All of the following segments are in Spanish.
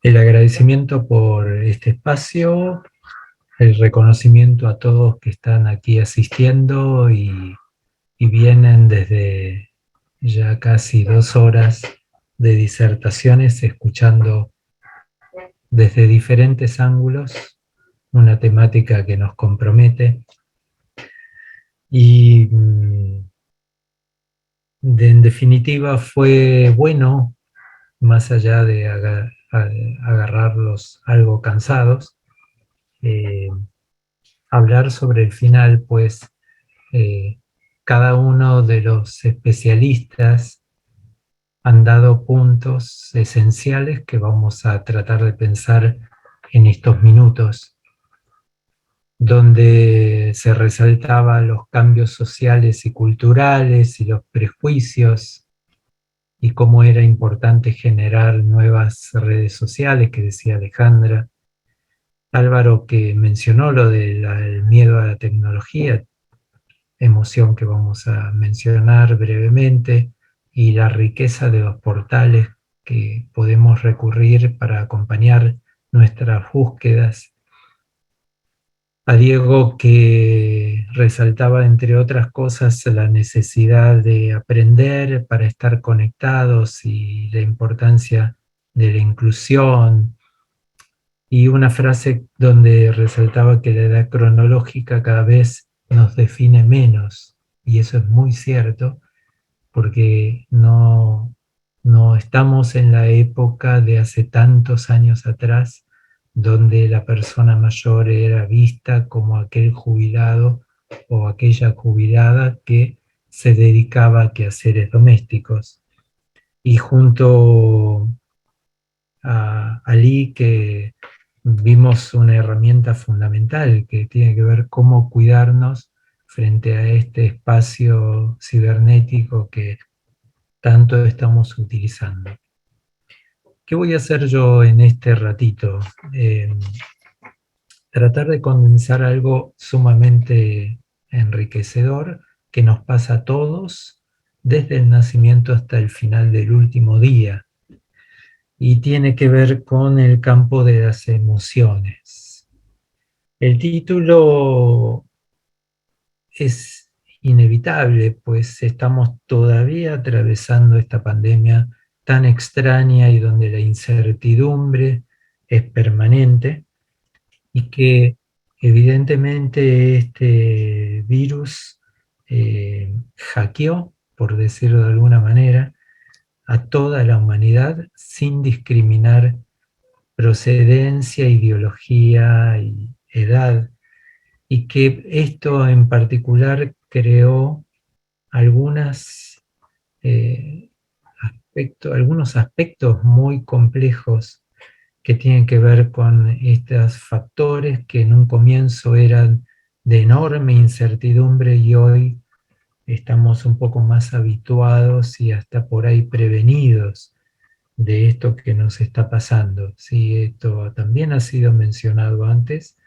El agradecimiento por este espacio, el reconocimiento a todos que están aquí asistiendo y vienen desde ya casi 2 horas de disertaciones escuchando desde diferentes ángulos una temática que nos compromete y en definitiva fue bueno, más allá de agarrarlos algo cansados, eh, hablar sobre el final, pues cada uno de los especialistas han dado puntos esenciales que vamos a tratar de pensar en estos minutos, donde se resaltaban los cambios sociales y culturales y los prejuicios y cómo era importante generar nuevas redes sociales, que decía Alejandra. Álvaro, que mencionó lo del miedo a la tecnología, emoción que vamos a mencionar brevemente, y la riqueza de los portales que podemos recurrir para acompañar nuestras búsquedas. A Diego, que resaltaba, entre otras cosas, la necesidad de aprender para estar conectados y la importancia de la inclusión, y una frase donde resaltaba que la edad cronológica cada vez nos define menos, y eso es muy cierto, porque no estamos en la época de hace tantos años atrás, donde la persona mayor era vista como aquel jubilado o aquella jubilada que se dedicaba a quehaceres domésticos. Y junto a Ali, que vimos una herramienta fundamental que tiene que ver cómo cuidarnos frente a este espacio cibernético que tanto estamos utilizando. ¿Qué voy a hacer yo en este ratito? Tratar de condensar algo sumamente enriquecedor que nos pasa a todos desde el nacimiento hasta el final del último día, y tiene que ver con el campo de las emociones. El título es inevitable, pues estamos todavía atravesando esta pandemia tan extraña y donde la incertidumbre es permanente, y que evidentemente este virus hackeó, por decirlo de alguna manera, a toda la humanidad sin discriminar procedencia, ideología y edad, y que esto en particular creó algunas, algunos aspectos muy complejos que tienen que ver con estos factores que en un comienzo eran de enorme incertidumbre y hoy estamos un poco más habituados y hasta por ahí prevenidos de esto que nos está pasando. Sí, esto también ha sido mencionado antes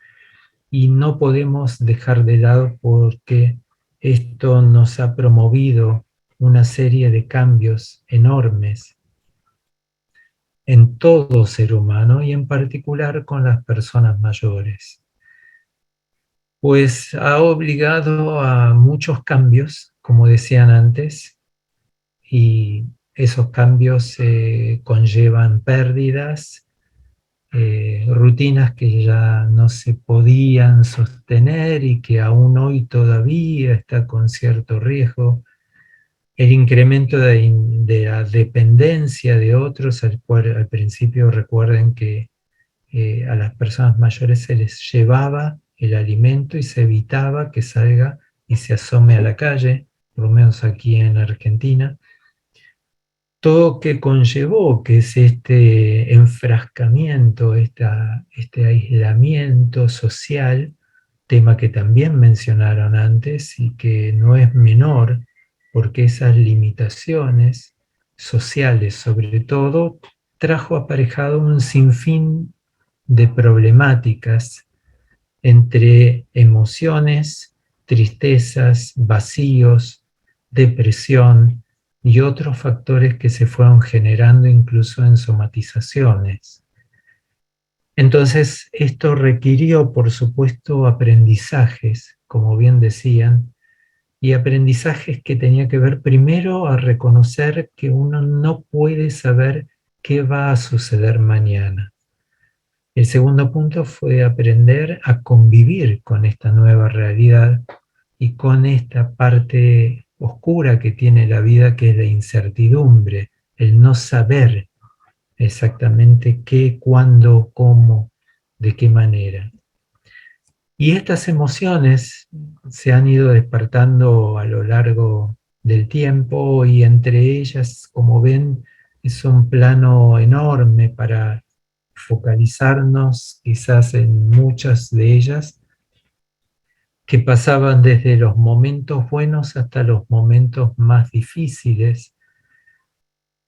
y no podemos dejar de lado, porque esto nos ha promovido una serie de cambios enormes en todo ser humano y en particular con las personas mayores. Pues ha obligado a muchos cambios, como decían antes, y esos cambios conllevan pérdidas, rutinas que ya no se podían sostener y que aún hoy todavía está con cierto riesgo, el incremento de la dependencia de otros, al cual al principio recuerden que a las personas mayores se les llevaba el alimento y se evitaba que salga y se asome a la calle, por lo menos aquí en Argentina. Todo que conllevó, que es este enfrascamiento, este aislamiento social, tema que también mencionaron antes y que no es menor, porque esas limitaciones sociales, sobre todo, trajo aparejado un sinfín de problemáticas entre emociones, tristezas, vacíos, depresión y otros factores que se fueron generando incluso en somatizaciones. Entonces, esto requirió, por supuesto, aprendizajes, como bien decían, y aprendizajes que tenía que ver primero a reconocer que uno no puede saber qué va a suceder mañana. El segundo punto fue aprender a convivir con esta nueva realidad y con esta parte oscura que tiene la vida, que es la incertidumbre, el no saber exactamente qué, cuándo, cómo, de qué manera. Y estas emociones se han ido despertando a lo largo del tiempo y entre ellas, como ven, es un plano enorme para focalizarnos quizás en muchas de ellas, que pasaban desde los momentos buenos hasta los momentos más difíciles.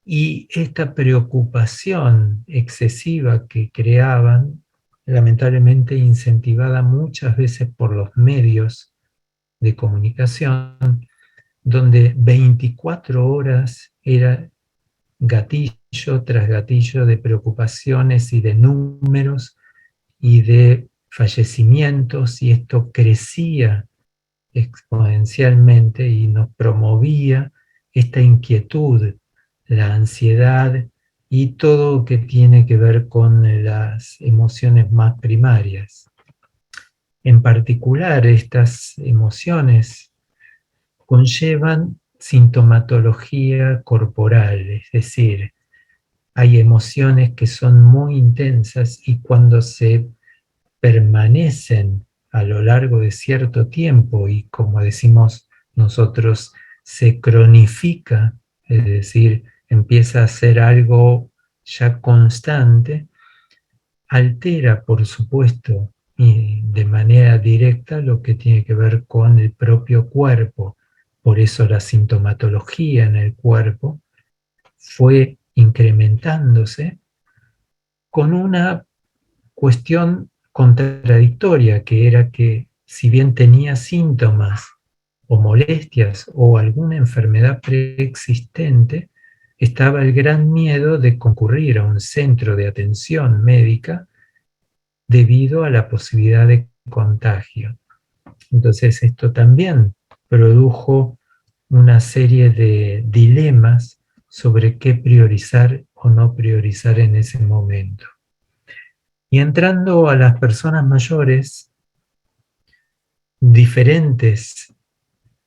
Y esta preocupación excesiva que creaban, lamentablemente incentivada muchas veces por los medios de comunicación, donde 24 horas era gatillo tras gatillo de preocupaciones y de números y de fallecimientos, y esto crecía exponencialmente y nos promovía esta inquietud, la ansiedad y todo lo que tiene que ver con las emociones más primarias. En particular, estas emociones conllevan sintomatología corporal, es decir, hay emociones que son muy intensas y cuando se permanecen a lo largo de cierto tiempo y, como decimos nosotros, se cronifica, es decir, empieza a ser algo ya constante, altera, por supuesto, y de manera directa lo que tiene que ver con el propio cuerpo. Por eso la sintomatología en el cuerpo fue incrementándose con una cuestión contradictoria, que era que si bien tenía síntomas o molestias o alguna enfermedad preexistente, estaba el gran miedo de concurrir a un centro de atención médica debido a la posibilidad de contagio. Entonces esto también produjo una serie de dilemas sobre qué priorizar o no priorizar en ese momento. Y entrando a las personas mayores, diferentes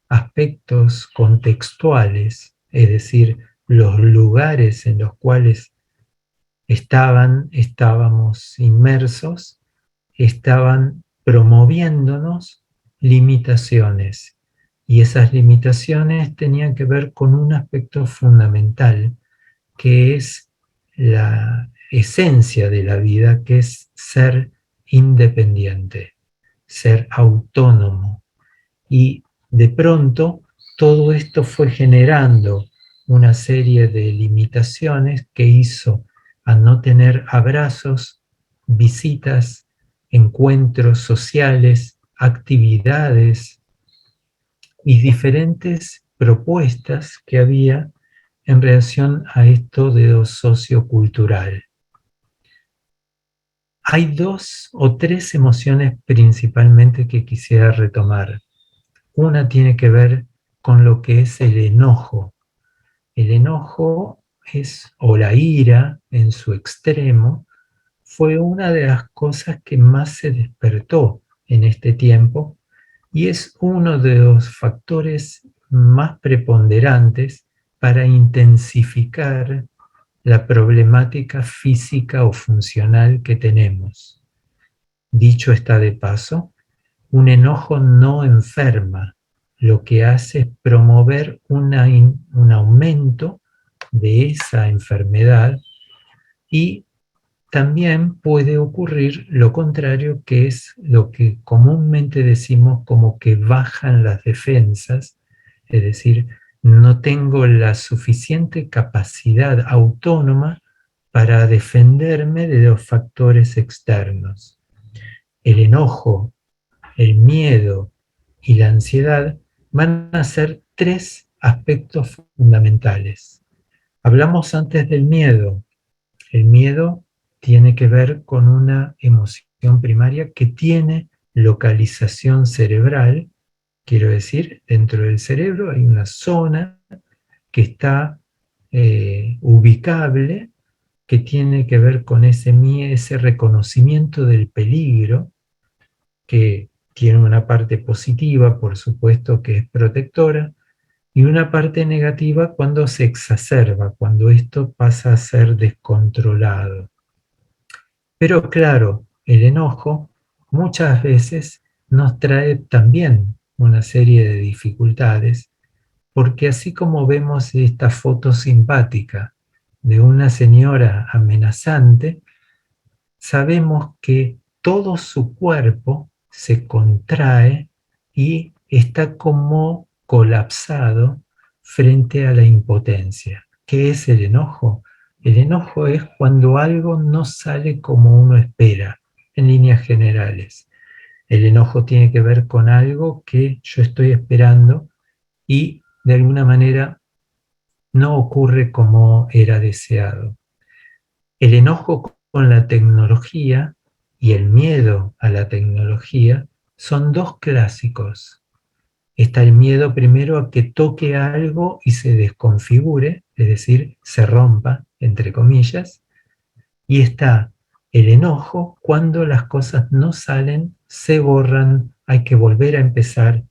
aspectos contextuales, es decir, los lugares en los cuales estábamos inmersos, estaban promoviéndonos limitaciones. Y esas limitaciones tenían que ver con un aspecto fundamental, que es la esencia de la vida, que es ser independiente, ser autónomo. Y de pronto todo esto fue generando una serie de limitaciones que hizo a no tener abrazos, visitas, encuentros sociales, actividades y diferentes propuestas que había en relación a esto de lo sociocultural. Hay dos o tres emociones principalmente que quisiera retomar. Una tiene que ver con lo que es el enojo. El enojo es, o la ira en su extremo, fue una de las cosas que más se despertó en este tiempo y es uno de los factores más preponderantes para intensificar la problemática física o funcional que tenemos. Dicho está de paso, un enojo no enferma, lo que hace es promover un aumento de esa enfermedad, y también puede ocurrir lo contrario, que es lo que comúnmente decimos como que bajan las defensas, es decir, no tengo la suficiente capacidad autónoma para defenderme de los factores externos. El enojo, el miedo y la ansiedad van a ser tres aspectos fundamentales. Hablamos antes del miedo. El miedo tiene que ver con una emoción primaria que tiene localización cerebral. Quiero decir, dentro del cerebro hay una zona que está ubicable, que tiene que ver con ese reconocimiento del peligro, que tiene una parte positiva, por supuesto, que es protectora, y una parte negativa cuando se exacerba, cuando esto pasa a ser descontrolado. Pero claro, el enojo muchas veces nos trae también una serie de dificultades, porque así como vemos esta foto simpática de una señora amenazante, sabemos que todo su cuerpo se contrae y está como colapsado frente a la impotencia. ¿Qué es el enojo? El enojo es cuando algo no sale como uno espera, en líneas generales. El enojo tiene que ver con algo que yo estoy esperando y de alguna manera no ocurre como era deseado. El enojo con la tecnología y el miedo a la tecnología son dos clásicos. Está el miedo primero a que toque algo y se desconfigure, es decir, se rompa, entre comillas, y está el enojo cuando las cosas no salen, se borran, hay que volver a empezar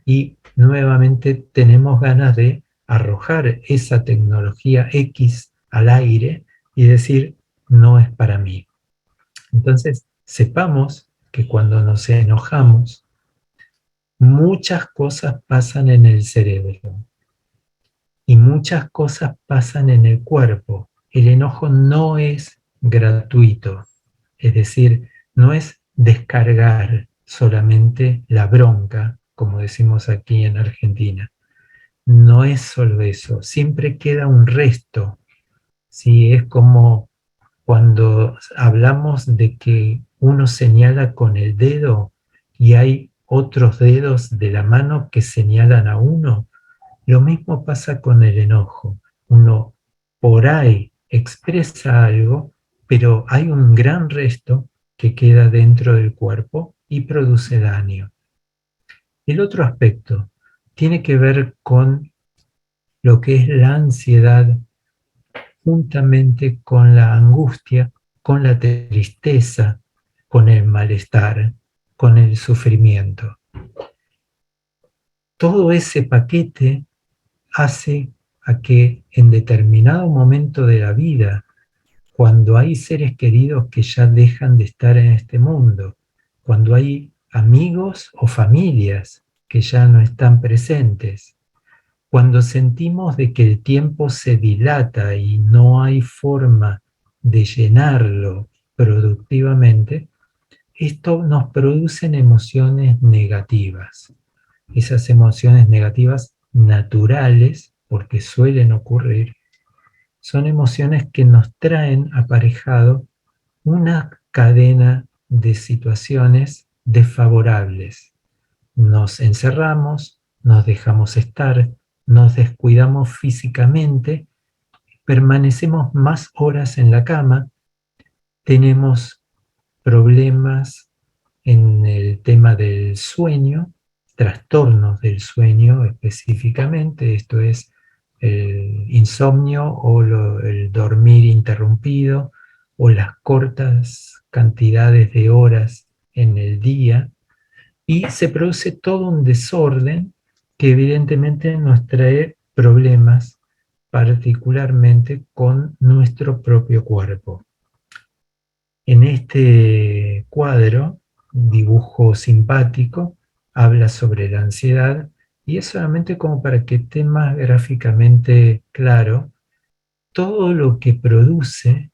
y nuevamente tenemos ganas de arrojar esa tecnología X al aire y decir, no es para mí. Entonces, sepamos que cuando nos enojamos, muchas cosas pasan en el cerebro y muchas cosas pasan en el cuerpo. El enojo no es gratuito, es decir, no es descargar solamente la bronca, como decimos aquí en Argentina. No es solo eso, siempre queda un resto. ¿Sí? Es como cuando hablamos de que uno señala con el dedo y hay otros dedos de la mano que señalan a uno, lo mismo pasa con el enojo. Uno por ahí expresa algo, pero hay un gran resto que queda dentro del cuerpo y produce daño. El otro aspecto tiene que ver con lo que es la ansiedad juntamente con la angustia, con la tristeza, con el malestar, con el sufrimiento. Todo ese paquete hace a que en determinado momento de la vida, cuando hay seres queridos que ya dejan de estar en este mundo, cuando hay amigos o familias que ya no están presentes, cuando sentimos de que el tiempo se dilata y no hay forma de llenarlo productivamente, esto nos produce emociones negativas. Esas emociones negativas naturales, porque suelen ocurrir, son emociones que nos traen aparejado una cadena de situaciones desfavorables. Nos encerramos, nos dejamos estar, nos descuidamos físicamente, permanecemos más horas en la cama, tenemos problemas en el tema del sueño, trastornos del sueño específicamente, esto es el insomnio o el dormir interrumpido o las cortas cantidades de horas en el día, y se produce todo un desorden que evidentemente nos trae problemas, particularmente con nuestro propio cuerpo. En este cuadro, dibujo simpático, habla sobre la ansiedad y es solamente como para que esté más gráficamente claro todo lo que produce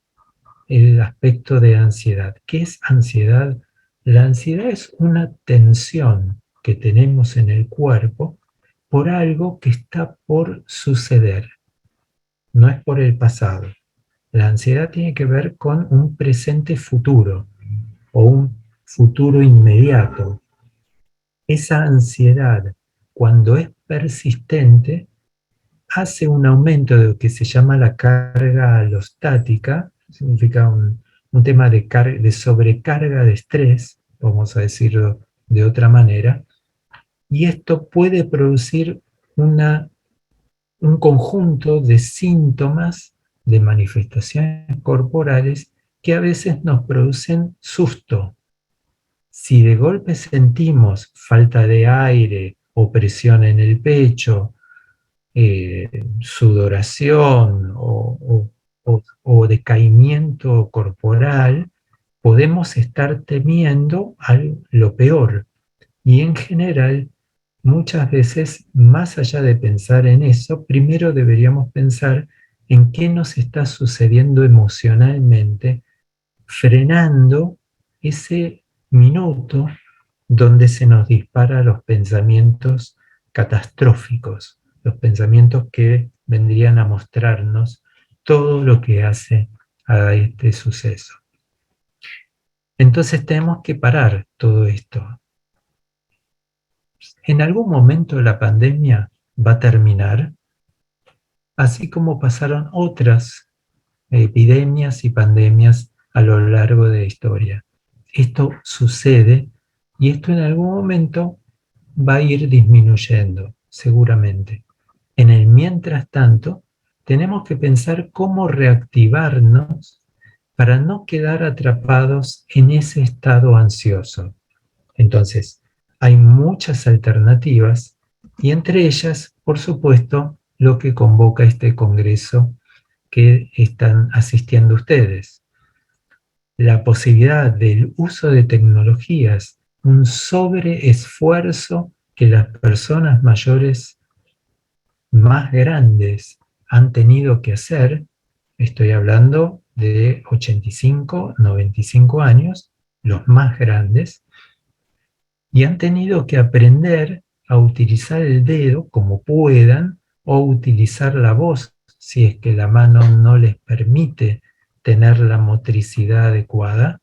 el aspecto de ansiedad. ¿Qué es ansiedad? La ansiedad es una tensión que tenemos en el cuerpo por algo que está por suceder, no es por el pasado. La ansiedad tiene que ver con un presente futuro o un futuro inmediato. Esa ansiedad, cuando es persistente, hace un aumento de lo que se llama la carga alostática, significa un tema de sobrecarga de estrés, vamos a decirlo de otra manera, y esto puede producir un conjunto de síntomas, de manifestaciones corporales que a veces nos producen susto. Si de golpe sentimos falta de aire, opresión en el pecho, sudoración o decaimiento corporal, podemos estar temiendo lo peor. Y en general, muchas veces, más allá de pensar en eso, primero deberíamos pensar en qué nos está sucediendo emocionalmente, frenando ese minuto donde se nos disparan los pensamientos catastróficos, los pensamientos que vendrían a mostrarnos todo lo que hace a este suceso. Entonces tenemos que parar todo esto. En algún momento la pandemia va a terminar, así como pasaron otras epidemias y pandemias a lo largo de la historia. Esto sucede y esto en algún momento va a ir disminuyendo, seguramente. En el mientras tanto, tenemos que pensar cómo reactivarnos para no quedar atrapados en ese estado ansioso. Entonces, hay muchas alternativas y entre ellas, por supuesto, lo que convoca este congreso que están asistiendo ustedes. La posibilidad del uso de tecnologías, un sobreesfuerzo que las personas mayores más grandes han tenido que hacer, estoy hablando de 85, 95 años, los más grandes, y han tenido que aprender a utilizar el dedo como puedan o utilizar la voz si es que la mano no les permite tener la motricidad adecuada.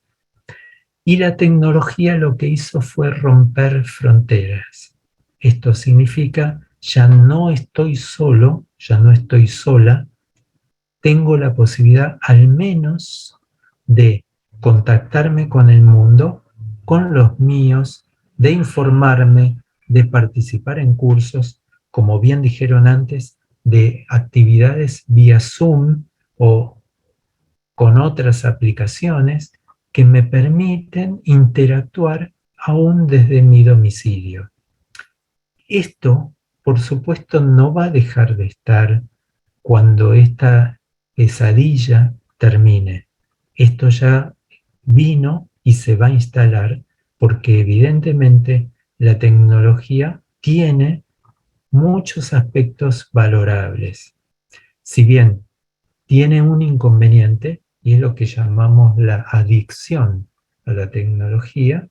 Y la tecnología lo que hizo fue romper fronteras. Esto significa, ya no estoy solo, ya no estoy sola, tengo la posibilidad al menos de contactarme con el mundo, con los míos, de informarme, de participar en cursos, como bien dijeron antes, de actividades vía Zoom o con otras aplicaciones que me permiten interactuar aún desde mi domicilio. Esto, por supuesto, no va a dejar de estar cuando esta pesadilla termine. Esto ya vino y se va a instalar porque evidentemente la tecnología tiene muchos aspectos valorables. Si bien tiene un inconveniente, y es lo que llamamos la adicción a la tecnología,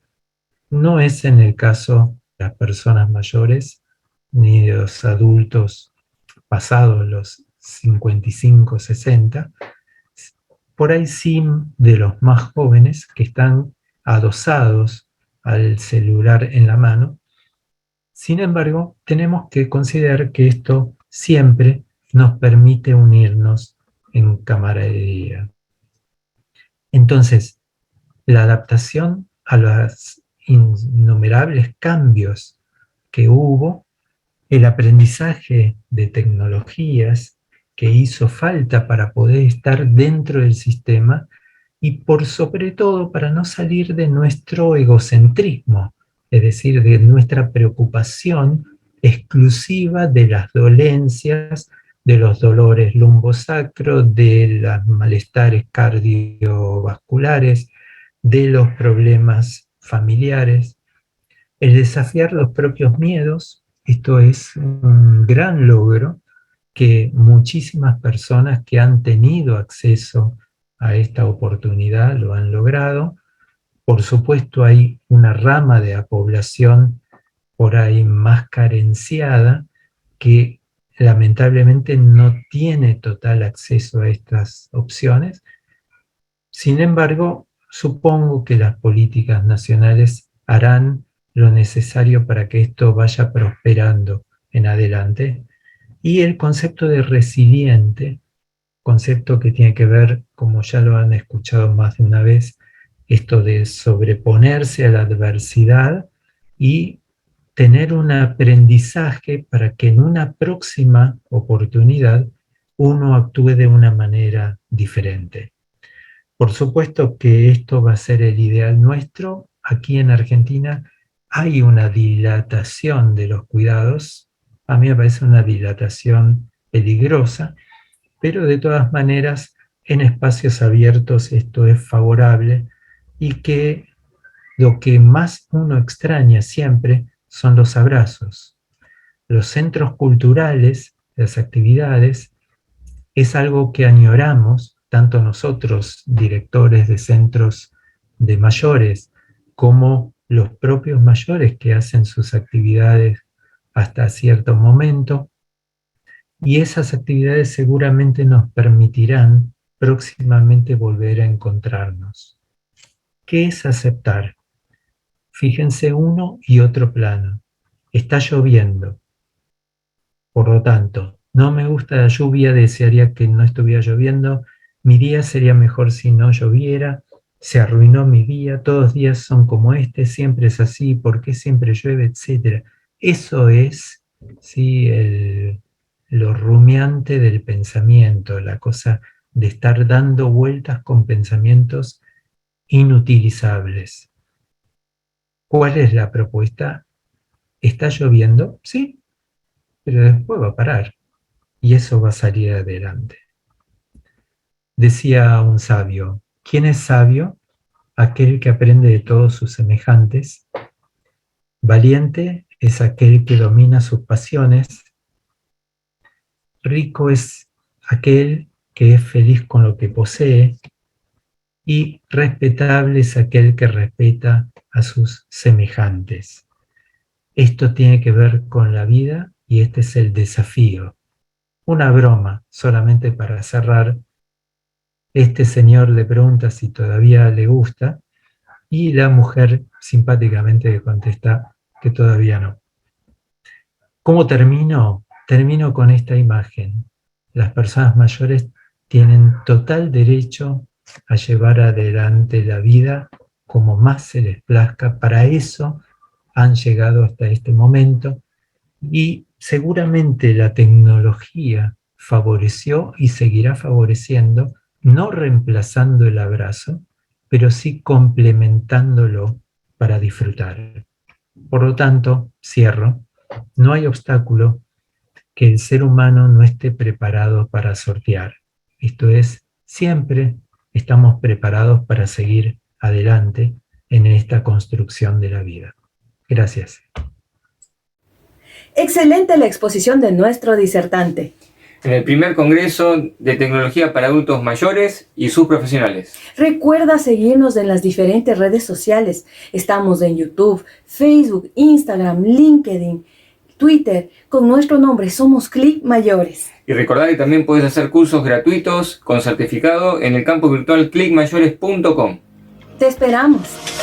no es en el caso de las personas mayores ni de los adultos pasados los 55, 60, por ahí sí de los más jóvenes que están adosados al celular en la mano. Sin embargo, tenemos que considerar que esto siempre nos permite unirnos en camaradería. Entonces, la adaptación a los innumerables cambios que hubo, el aprendizaje de tecnologías que hizo falta para poder estar dentro del sistema y por sobre todo para no salir de nuestro egocentrismo, es decir, de nuestra preocupación exclusiva de las dolencias, de los dolores lumbosacros, de los malestares cardiovasculares, de los problemas familiares. El desafiar los propios miedos, esto es un gran logro que muchísimas personas que han tenido acceso a esta oportunidad lo han logrado. Por supuesto, hay una rama de la población por ahí más carenciada que lamentablemente no tiene total acceso a estas opciones. Sin embargo, supongo que las políticas nacionales harán lo necesario para que esto vaya prosperando en adelante. Y el concepto de resiliente concepto que tiene que ver, como ya lo han escuchado más de una vez, esto de sobreponerse a la adversidad y tener un aprendizaje para que en una próxima oportunidad uno actúe de una manera diferente. Por supuesto que esto va a ser el ideal nuestro. Aquí en Argentina hay una dilatación de los cuidados. A mí me parece una dilatación peligrosa, pero de todas maneras en espacios abiertos esto es favorable y que lo que más uno extraña siempre son los abrazos. Los centros culturales, las actividades, es algo que añoramos, tanto nosotros, directores de centros de mayores, como los propios mayores que hacen sus actividades hasta cierto momento. Y esas actividades seguramente nos permitirán próximamente volver a encontrarnos. ¿Qué es aceptar? Fíjense uno y otro plano. Está lloviendo. Por lo tanto, no me gusta la lluvia, desearía que no estuviera lloviendo. Mi día sería mejor si no lloviera. Se arruinó mi día. Todos los días son como este. Siempre es así. ¿Por qué siempre llueve? Etcétera. Eso es, sí, lo rumiante del pensamiento, la cosa de estar dando vueltas con pensamientos inutilizables. ¿Cuál es la propuesta? ¿Está lloviendo? Sí, pero después va a parar y eso va a salir adelante. Decía un sabio, ¿quién es sabio? Aquel que aprende de todos sus semejantes. Valiente es aquel que domina sus pasiones. Rico es aquel que es feliz con lo que posee. Y respetable es aquel que respeta a sus semejantes. Esto tiene que ver con la vida y este es el desafío. Una broma, solamente para cerrar. Este señor le pregunta si todavía le gusta y la mujer simpáticamente le contesta que todavía no. ¿Cómo termino? Termino con esta imagen. Las personas mayores tienen total derecho a llevar adelante la vida como más se les plazca. Para eso han llegado hasta este momento y seguramente la tecnología favoreció y seguirá favoreciendo, no reemplazando el abrazo, pero sí complementándolo para disfrutar. Por lo tanto, cierro, no hay obstáculo que el ser humano no esté preparado para sortear. Esto es, siempre estamos preparados para seguir adelante en esta construcción de la vida. Gracias. Excelente la exposición de nuestro disertante. En el primer Congreso de Tecnología para Adultos Mayores y sus profesionales. Recuerda seguirnos en las diferentes redes sociales. Estamos en YouTube, Facebook, Instagram, LinkedIn, Twitter. Con nuestro nombre somos Click Mayores. Y recordad que también puedes hacer cursos gratuitos con certificado en el campus virtual clickmayores.com. Te esperamos.